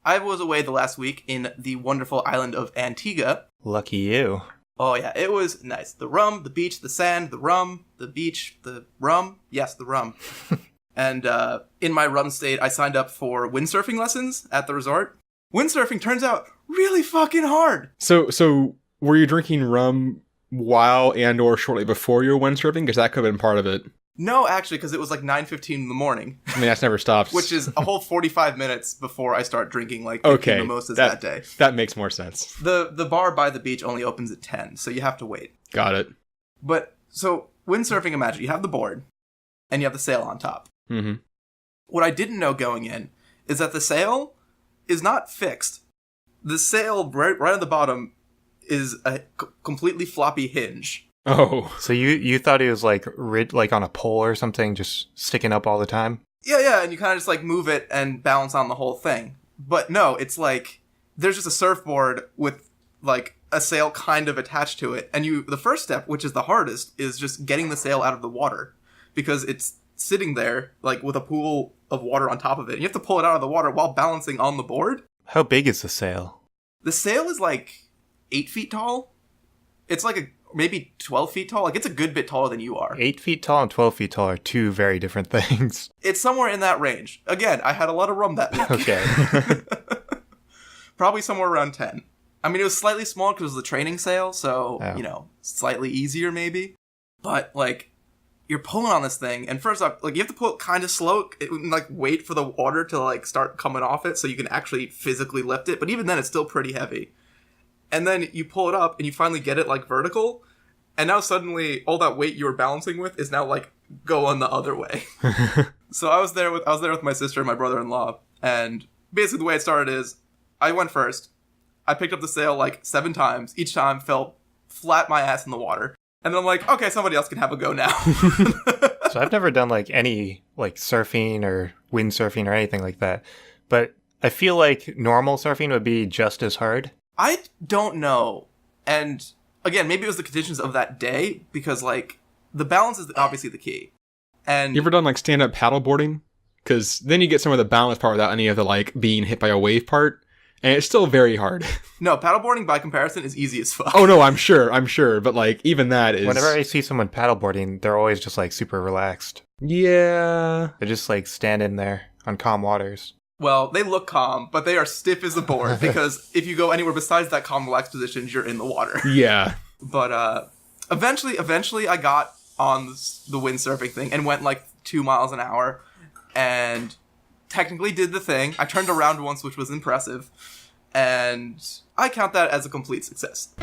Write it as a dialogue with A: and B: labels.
A: I was away the last week in the wonderful island of Antigua.
B: Lucky you.
A: Oh, yeah, it was nice. The rum, the beach, the sand, the rum, the beach, the rum. Yes, the rum. And in my rum state, I signed up for windsurfing lessons at the resort. Windsurfing turns out really fucking hard.
C: So were you drinking rum while and or shortly before you were windsurfing? Because that could have been part of it.
A: No, actually, because it was like 9:15 in the morning.
C: I mean, that's never stopped.
A: Which is a whole 45 minutes before I start drinking like 15 mimosas that day.
C: That makes more sense.
A: The bar by the beach only opens at 10, so you have to wait.
C: Got it.
A: But, so, windsurfing, imagine, you have the board, and you have the sail on top.
C: Mm-hmm.
A: What I didn't know going in is that the sail is not fixed. The sail right at the bottom is a completely floppy hinge.
C: Oh.
B: So you thought he was like on a pole or something, just sticking up all the time?
A: Yeah, and you kind of just like move it and balance on the whole thing. But no, it's like there's just a surfboard with like a sail kind of attached to it. And the first step, which is the hardest, is just getting the sail out of the water because it's sitting there like with a pool of water on top of it. And you have to pull it out of the water while balancing on the board.
B: How big is the sail?
A: The sail is like 8 feet tall. It's like maybe 12 feet tall. Like, it's a good bit taller than you are.
B: 8 feet tall and 12 feet tall are two very different things.
A: It's somewhere in that range. Again, I had a lot of rum that week.
B: Okay.
A: Probably somewhere around 10. I mean, it was slightly small because it was the training sail, so, slightly easier maybe. But, like, you're pulling on this thing, and first off, like, you have to pull it kind of slow, like, wait for the water to, like, start coming off it so you can actually physically lift it. But even then, it's still pretty heavy. And then you pull it up, and you finally get it, like, vertical. And now suddenly, all that weight you were balancing with is now, like, going the other way. So I was there with my sister and my brother-in-law. And basically the way it started is, I went first. I picked up the sail, like, 7 times. Each time fell flat my ass in the water. And then I'm like, okay, somebody else can have a go now.
B: So I've never done, like, any, like, surfing or windsurfing or anything like that. But I feel like normal surfing would be just as hard.
A: I don't know. And again, maybe it was the conditions of that day, because, like, the balance is obviously the key. And
C: you ever done, like, stand-up paddleboarding? Because then you get some of the balance part without any of the, like, being hit by a wave part. And it's still very hard.
A: No, paddleboarding by comparison is easy as fuck.
C: Oh, no, I'm sure. But, like, even that is...
B: Whenever I see someone paddleboarding, they're always just, like, super relaxed.
C: Yeah.
B: They're just, like, standing there on calm waters.
A: Well, they look calm, but they are stiff as a board, because if you go anywhere besides that calm, relaxed position, you're in the water.
C: Yeah.
A: But eventually I got on the windsurfing thing and went, like, 2 miles an hour, and technically did the thing. I turned around once, which was impressive, and I count that as a complete success.